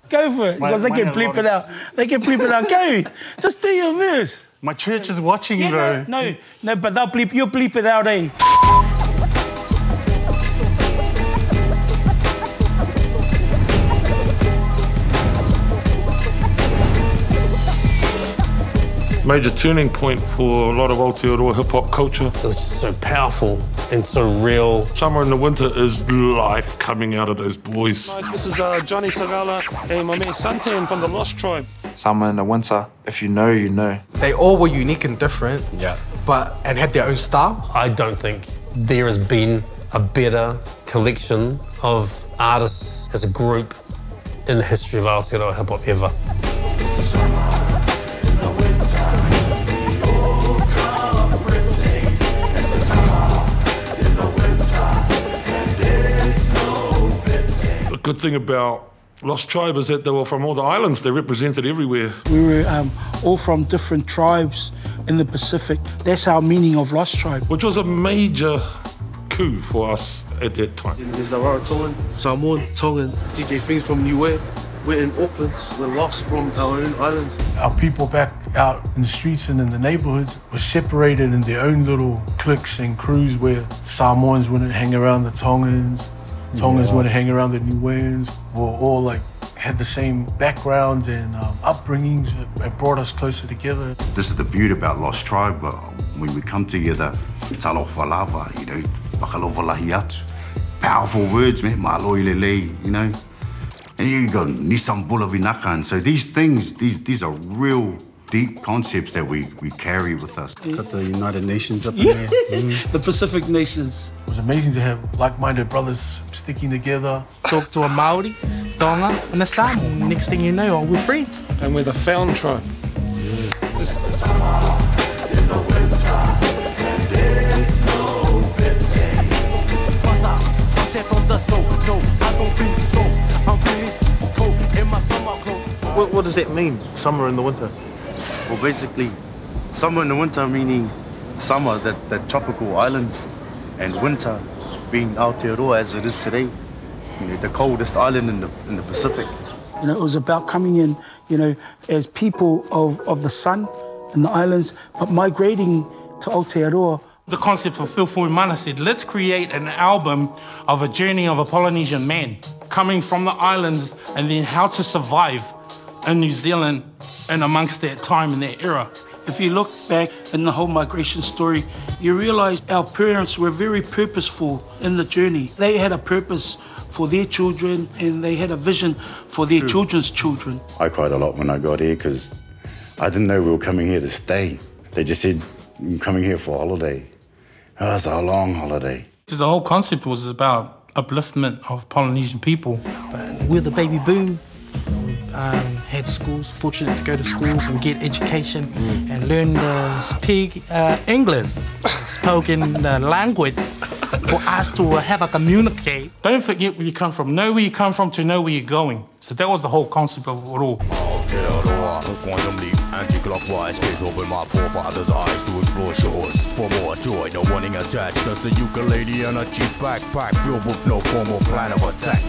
Go for it, because they can bleep it out. They can bleep it out. Go, just do your verse. My church is watching, bro. No, but you'll bleep it out, eh? Major turning point for a lot of Aotearoa hip-hop culture. It was just so powerful and so real. Summer in the Winter is life coming out of those boys. This is Johnny Sagala and my man Santan from the Lost Tribe. Summer in the Winter, if you know, you know. They all were unique and different, Yeah. and had their own style. I don't think there has been a better collection of artists as a group in the history of Aotearoa hip-hop ever. The good thing about Lost Tribe is that they were from all the islands. They're represented everywhere. We were all from different tribes in the Pacific. That's our meaning of Lost Tribe. Which was a major coup for us at that time. There's the Rarotongan, Samoan, Tongan, DJ Things from New Wave. We're in Auckland. We're lost from our own islands. Our people back out in the streets and in the neighborhoods were separated in their own little cliques and crews where Samoans wouldn't hang around the Tongans, Tongans wouldn't hang around the Niueans. We were all like had the same backgrounds and upbringings. It brought us closer together. This is the beauty about Lost Tribe. When we come together, talofa lava, you know, whakalova lahi atu. Powerful words, man, maloi lele, you know. And you got Nissan Bula Vinaka. And so these things, these are real deep concepts that we carry with us. Got the United Nations up in there. The Pacific nations. It was amazing to have like-minded brothers sticking together. Talk to a Maori, Tonga, and a Samoan. Next thing you know, we're friends. And we're the found tribe. This is the summer in the winter, and there's no pity. What's up? Sunset from the snow. No, I don't think so. I'm really cold in my summer clothes. What does that mean, summer in the winter? Well, basically, summer in the winter meaning summer, that tropical islands, and winter being Aotearoa as it is today, you know, the coldest island in the Pacific. You know, it was about coming in, you know, as people of the sun and the islands, but migrating to Aotearoa. The concept of Phil Fuimana said, let's create an album of a journey of a Polynesian man coming from the islands and then how to survive in New Zealand and amongst that time and that era. If you look back in the whole migration story, you realise our parents were very purposeful in the journey. They had a purpose for their children and they had a vision for their children's children. I cried a lot when I got here because I didn't know we were coming here to stay. They just said, "I'm coming here for a holiday." Oh, it's a long holiday. Because the whole concept was about upliftment of Polynesian people. But we're the baby boom. Had schools, fortunate to go to schools and get education and learn to speak English, spoken language for us to have a communicate. Don't forget where you come from. Know where you come from to know where you're going. So that was the whole concept of it all. Quantum leap, anti-clockwise, gaze open my forefathers' eyes to explore shores. For more joy, no warning attached, just a ukulele and a cheap backpack filled with no formal plan of attack.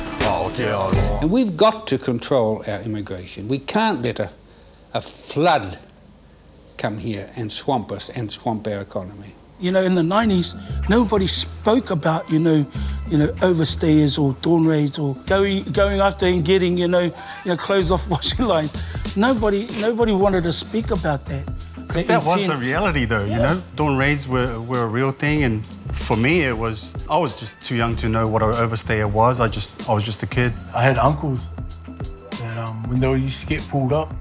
And we've got to control our immigration. We can't let a flood come here and swamp us and swamp our economy. You know, in the 90s, nobody spoke about, you know, overstayers or dawn raids or going after and getting, you know, clothes off washing lines. Nobody wanted to speak about that. That was the reality, though, you know? Dawn raids were a real thing, and for me, I was just too young to know what an overstayer was. I was just a kid. I had uncles that when they used to get pulled up,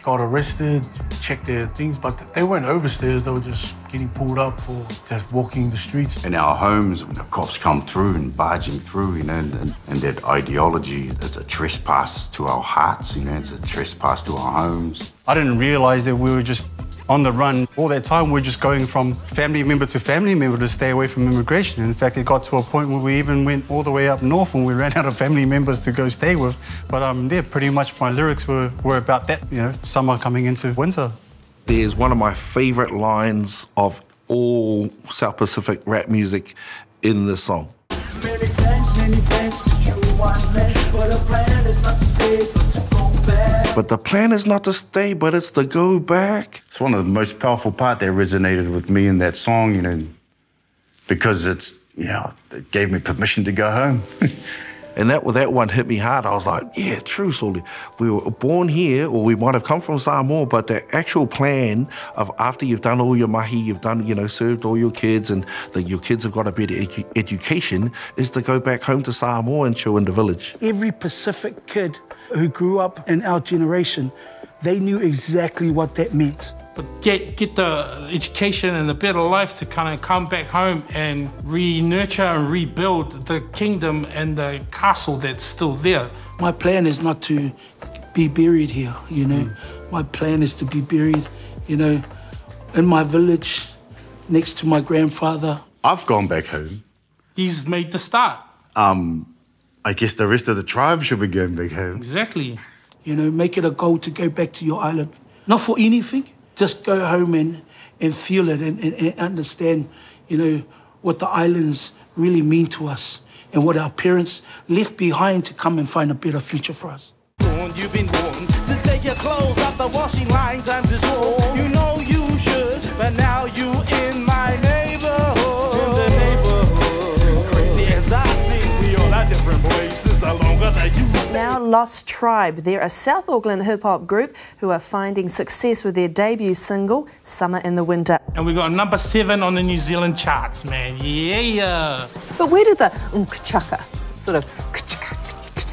got arrested, checked their things, but they weren't overstayers, they were just getting pulled up for just walking the streets. In our homes, when the cops come through and barging through, you know, and that ideology, it's a trespass to our hearts, you know, it's a trespass to our homes. I didn't realise that we were just on the run. All that time, we were just going from family member to family member to stay away from immigration. In fact, it got to a point where we even went all the way up north and we ran out of family members to go stay with. But yeah, pretty much my lyrics were about that, you know, summer coming into winter. There's one of my favourite lines of all South Pacific rap music in this song. Many thanks to you, one man, but a plan is not to stay, but to But the plan is not to stay, but it's to go back. It's one of the most powerful parts that resonated with me in that song, you know, because it gave me permission to go home. And that one hit me hard. I was like, yeah, true, Soli. We were born here, or we might have come from Samoa, but the actual plan of after you've done all your mahi, you've done, served all your kids, and your kids have got a better education, is to go back home to Samoa and chill in the village. Every Pacific kid who grew up in our generation, they knew exactly what that meant. But get the education and the better life to kind of come back home and re-nurture and rebuild the kingdom and the castle that's still there. My plan is not to be buried here, My plan is to be buried, in my village, next to my grandfather. I've gone back home. He's made the start. I guess the rest of the tribe should be going back home. Exactly. Make it a goal to go back to your island. Not for anything. Just go home and feel it and understand, what the islands really mean to us and what our parents left behind to come and find a better future for us. You've been born to take your clothes off the washing line, time to swore. You know you should, but now you in my neighborhood. In the neighborhood. Crazy as I sing, we all at different places the longer that you stay. Now Lost Tribe. They're a South Auckland hip-hop group who are finding success with their debut single, Summer in the Winter. And we got number 7 on the New Zealand charts, man. Yeah. But where did the chaka sort of,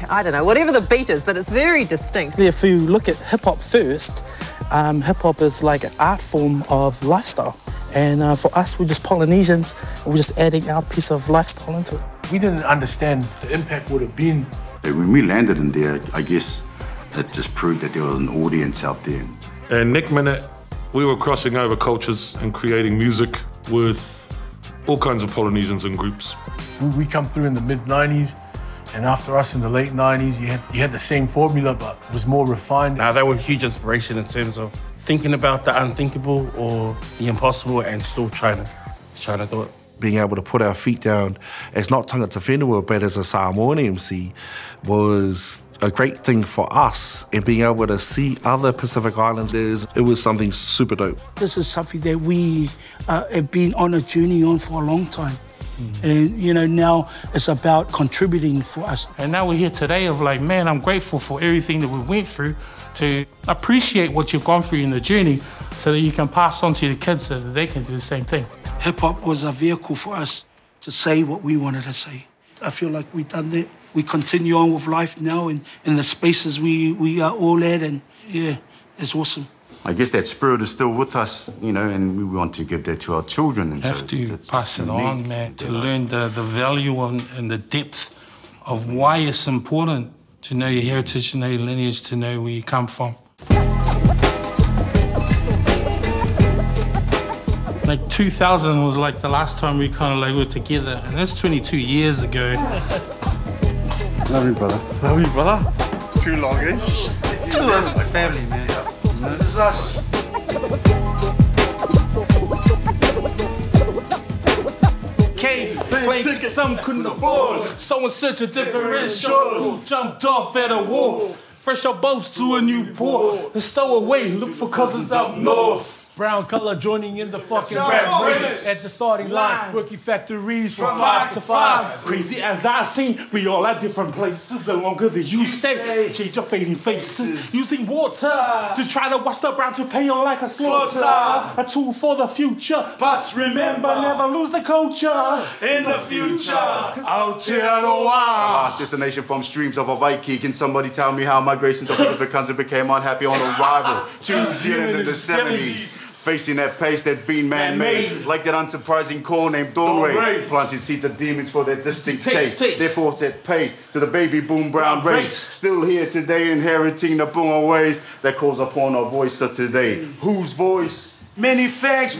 I don't know, whatever the beat is, but it's very distinct. If you look at hip-hop first, hip-hop is like an art form of lifestyle. And for us, we're just Polynesians, and we're just adding our piece of lifestyle into it. We didn't understand the impact would have been. When we landed in there, I guess it just proved that there was an audience out there. And next minute, we were crossing over cultures and creating music with all kinds of Polynesians and groups. We come through in the mid-90s, and after us in the late 90s, you had the same formula, but it was more refined. Now, they were a huge inspiration in terms of thinking about the unthinkable or the impossible and still trying to do it. Being able to put our feet down as not tangata whenua, but as a Samoan MC was a great thing for us, and being able to see other Pacific Islanders, it was something super dope. This is something that we have been on a journey on for a long time. And, now it's about contributing for us. And now we're here today of like, man, I'm grateful for everything that we went through, to appreciate what you've gone through in the journey so that you can pass on to your kids so that they can do the same thing. Hip-hop was a vehicle for us to say what we wanted to say. I feel like we've done that. We continue on with life now in the spaces we are all at, and yeah, it's awesome. I guess that spirit is still with us, and we want to give that to our children. And have to pass it on, man, to learn the value and the depth of why it's important to know your heritage, to know your lineage, to know where you come from. Like 2000 was like the last time we kind of like were together, and that's 22 years ago. Love you, brother. Love you, brother. Too long-ish. This is us, family, man. This is us. Came, played tickets some couldn't afford. So in search of different shores. Jumped off at a wharf. Fresh our boats to a new port. And stow away, look for cousins up north. Brown color joining in the fucking rap race at the starting line. Rookie factories from 5 to 5. Crazy as I sing, we all at different places. The longer that you stay, change your fading faces. Using water to try to wash the brown to pay on like a slaughter. A tool for the future, but remember, never lose the culture in the future. Aotearoa. Last destination from streams of Hawaii. Can somebody tell me how migrations of Pacific countries became unhappy on arrival to New Zealand in the 70s? Facing that pace that's been man-made, like that unsurprising call named Dawn Ray, planting seeds of demons for their distinct taste. Therefore, set pace to the baby boom brown race. Still here today, inheriting the boom ways that calls upon our voice of today. Whose voice? Many thanks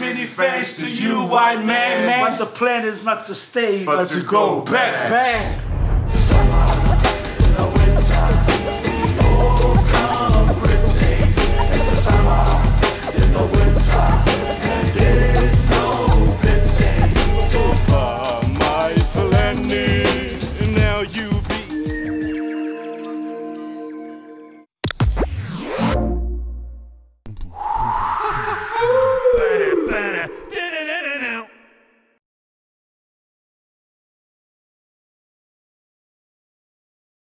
to you, white man. But the plan is not to stay, but to go back.